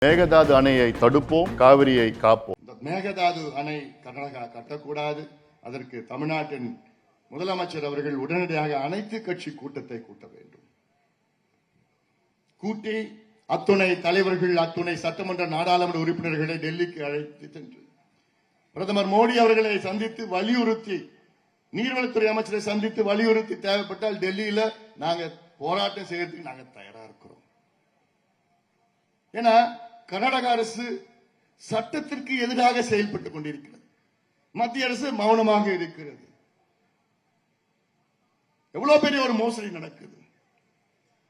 மேகதாது அணையை தடுப்போம், காவிரியை காப்போம். மேகதாது அணை கர்நாடகா கட்டக்கூடாது. அதற்கு தமிழ்நாட்டின் முதலமைச்சர் அவர்கள் உடனடியாக அனைத்து கட்சி கூட்டத்தை கூட்ட வேண்டும். கூட்டி அத்துணை தலைவர்கள், அத்துணை சட்டமன்ற நாடாளுமன்ற உறுப்பினர்களை டெல்லிக்கு அழைத்து சென்று பிரதமர் மோடி அவர்களை சந்தித்து வலியுறுத்தி, நீர்வளத்துறை அமைச்சரை சந்தித்து வலியுறுத்தி, தேவைப்பட்டால் டெல்லியில நாங்க போராட்டம் செய்யறதுக்கு நாங்க தயாரா இருக்கிறோம். ஏன்னா கர்நாடக அரசு சட்டத்திற்கு எதிராக செயல்பட்டுக் கொண்டிருக்கிறது. மத்திய அரசு மௌனமாக இருக்கிறது. எவ்வளவு பெரிய ஒரு மோசடி நடக்குது.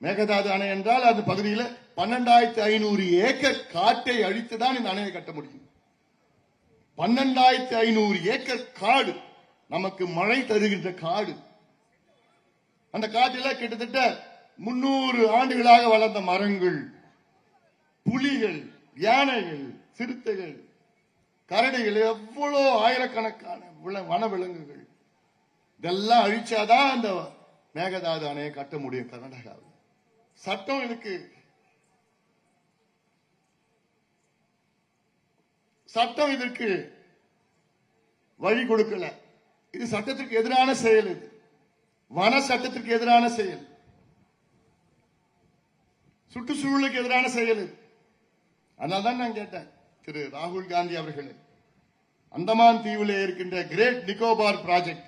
மேகதாது அணை என்றால் அந்த பகுதியில் 12,500 ஏக்கர் காட்டை அழித்துதான் இந்த அணையை கட்ட முடியும். 12,500 ஏக்கர் காடு, நமக்கு மழை தருகின்ற காடு. அந்த காட்டில் கிட்டத்தட்ட 300 ஆண்டுகளாக வளர்ந்த மரங்கள், புலிகள், யானைகள், சிறுத்தைகள், கரடிகள், எவ்வளவு ஆயிரக்கணக்கான வனவிலங்குகள், இதெல்லாம் அழிச்சாதான் அந்த மேகதாது அணையை கட்ட முடியும் கர்நாடகாவில். சட்டம் இருக்கு, சட்டம் இதற்கு வழி கொடுக்கல. இது சட்டத்திற்கு எதிரான செயல், இது வன சட்டத்திற்கு எதிரான செயல், சுற்றுச்சூழலுக்கு எதிரான செயல். அதனால்தான் நான் கேட்டேன் திரு ராகுல் காந்தி அவர்களே, அந்தமான் தீவிலே இருக்கின்ற கிரேட் நிக்கோபார் ப்ராஜெக்ட்,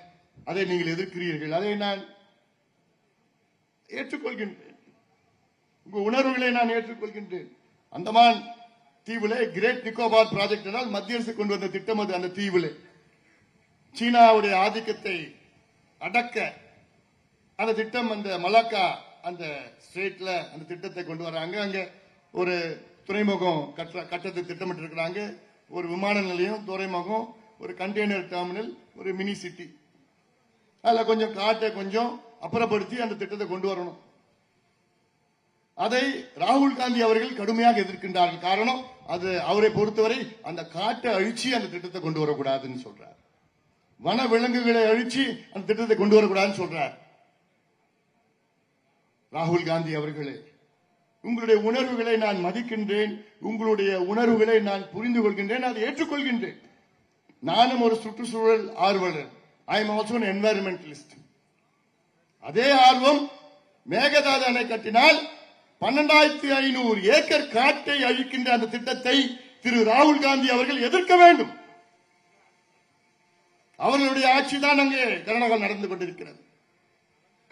அதை நீங்கள் எதிர்க்கிறீர்கள். அதை நான் ஏற்றுக்கொள்கின்றேன். உங்க உணர்வுகளை நான் ஏற்றுக்கொள்கின்றேன். அந்தமான் தீவிலே கிரேட் நிக்கோபார் ப்ராஜெக்ட் என்றால் மத்திய அரசு கொண்டு வந்த திட்டம். அது அந்த தீவிலே சீனாவுடைய ஆதிக்கத்தை அடக்க அந்த திட்டம், அந்த மலாக்கா அந்த ஸ்டேட்ல அந்த திட்டத்தை கொண்டு வராங்க. அங்க ஒரு துறைமுகம் கட்டத்தை திட்டமிட்டு இருக்கிறாங்க. ஒரு விமான நிலையம், துறைமுகம், ஒரு கண்டெய்னர் டெர்மினல், ஒரு மினி சிட்டி. அதுல கொஞ்சம் காட்டை கொஞ்சம் அப்புறப்படுத்தி அந்த திட்டத்தை கொண்டு வரணும். அதை ராகுல் காந்தி அவர்கள் கடுமையாக எதிர்க்கின்றார்கள். காரணம், அது அவரை பொறுத்தவரை அந்த காட்டை அழிச்சு அந்த திட்டத்தை கொண்டு வரக்கூடாதுன்னு சொல்றார். வன விலங்குகளை அழிச்சு அந்த திட்டத்தை கொண்டு வரக்கூடாதுன்னு சொல்றார். ராகுல் காந்தி அவர்களே, உங்களுடைய உணர்வுகளை நான் மதிக்கின்றேன், உங்களுடைய உணர்வுகளை நான் புரிந்து கொள்கின்றேன், அதை ஏற்றுக்கொள்கின்றேன். நானும் ஒரு சுற்றுச்சூழல் ஆர்வலர். I am also an environmentalist. அதே ஆர்வம், மேகதாது அணை கட்டினால் 12,500 ஏக்கர் காட்டை அழிக்கின்ற அந்த திட்டத்தை திரு ராகுல் காந்தி அவர்கள் எதிர்க்க வேண்டும். அவர்களுடைய ஆட்சி தான் அங்கே கர்நாடகா நடந்து கொண்டிருக்கிறது,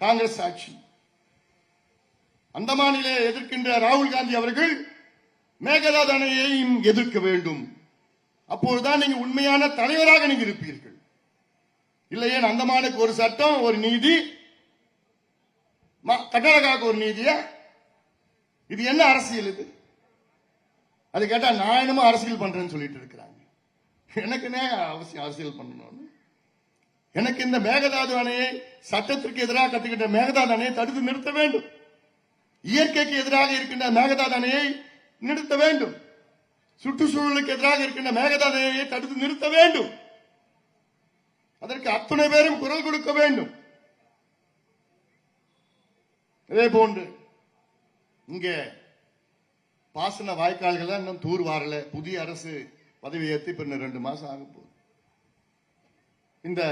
காங்கிரஸ் ஆட்சி. அந்தமானிலே எதிர்க்கின்ற ராகுல் காந்தி அவர்கள் மேகதாது அணையையும் எதிர்க்க வேண்டும். அப்போதுதான் நீங்க உண்மையான தலைவராக நீங்க இருப்பீர்கள். இல்லையே அந்தமானுக்கு ஒரு சட்டம், ஒரு நீதி, கர்நாடகாவுக்கு ஒரு நீதியா? இது என்ன அரசியல்? இது அது கேட்டா நான் என்னமோ அரசியல் பண்றேன்னு சொல்லிட்டு இருக்கிறாங்க. எனக்குன்னே அவசியம் அரசியல் பண்ணணும். எனக்கு இந்த மேகதாது அணையை சட்டத்திற்கு எதிராக கட்டுகின்ற மேகதாது அணையை தடுத்து நிறுத்த வேண்டும். இயற்கைக்கு எதிராக இருக்கின்ற மேகதாது அணையை நிறுத்த வேண்டும். சுற்றுச்சூழலுக்கு எதிராக இருக்கின்ற மேகதாது அணையை தடுத்து நிறுத்த வேண்டும். அதற்கு அத்தனை பேரும் குரல் கொடுக்க வேண்டும். இதே போன்று இங்கே பாசன வாய்க்கால்கள் இன்னும் தூர் வாரல. புதிய அரசு பதவி ஏற்று இப்ப 2 மாசம் ஆக போகுது. இந்த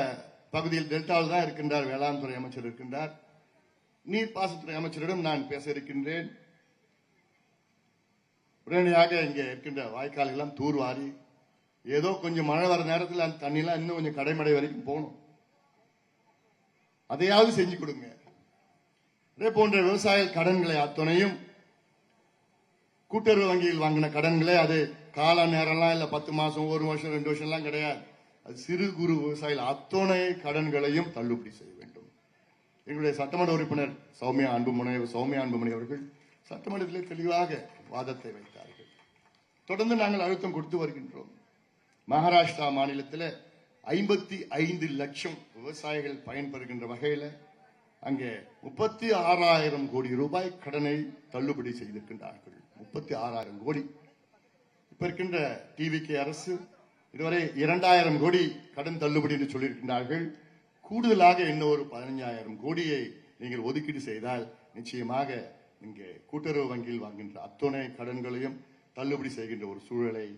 பகுதியில் டெல்டாவில் தான் இருக்கின்றார் வேளாண் துறை அமைச்சர் இருக்கின்றார். நீர்ப்பாசனத்துறை அமைச்சரிடம் நான் பேச இருக்கின்றேன். உடனடியாக இங்கே இருக்கின்ற வாய்க்கால் எல்லாம் தூர்வாரி, ஏதோ கொஞ்சம் மழை வர நேரத்தில் அந்த தண்ணியெல்லாம் இன்னும் கொஞ்சம் கடைமடை வரைக்கும் போகணும். அதையாவது செஞ்சு கொடுங்க. இதே போன்ற விவசாய கடன்களை அத்தனையும் கூட்டுறவு வங்கியில் வாங்கின கடன்களை, அது கால நேரம்லாம் இல்ல, 10 மாசம், 1 வருஷம், 2 வருஷம் எல்லாம் கிடையாது. அது சிறு குறு விவசாயிகள் அத்தனை கடன்களையும் தள்ளுபடி செய்ய வேண்டும். எங்களுடைய சட்டமன்ற உறுப்பினர் சௌமியா அன்புமணி அவர்கள் சட்டமன்றத்தில் தெளிவாக வாதத்தை வைத்தார்கள். தொடர்ந்து நாங்கள் அழுத்தம் கொடுத்து வருகின்றோம். மகாராஷ்டிரா மாநிலத்தில் 55 லட்சம் விவசாயிகள் பயன்பெறுகின்ற வகையில் அங்கே 36,000 கோடி ரூபாய் கடனை தள்ளுபடி செய்திருக்கின்றார்கள். 36,000 கோடி. இப்ப இருக்கின்ற டிவிகே அரசு இதுவரை 2,000 கோடி கடன் தள்ளுபடி என்று சொல்லியிருக்கின்றார்கள். கூடுதலாக இன்னும் ஒரு 15,000 கோடியை நீங்கள் ஒதுக்கீடு செய்தால் நிச்சயமாக இங்கே கூட்டுறவு வங்கியில் வாங்குகின்ற அத்தனை கடன்களையும் தள்ளுபடி செய்கின்ற ஒரு சூழலை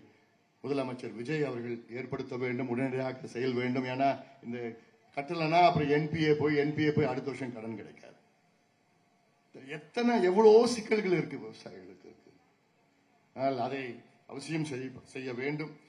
முதலமைச்சர் விஜய் அவர்கள் ஏற்படுத்த வேண்டும், உடனடியாக செயல் வேண்டும். ஏன்னா இந்த கட்டலனா அப்புறம் என்பிஏ போய் அடுத்த வருஷம் கடன் கிடைக்காது. எவ்வளவோ சிக்கல்கள் இருக்கு, விவசாயிகளுக்கு இருக்கு. ஆனால் அதை அவசியம் செய்ய வேண்டும்.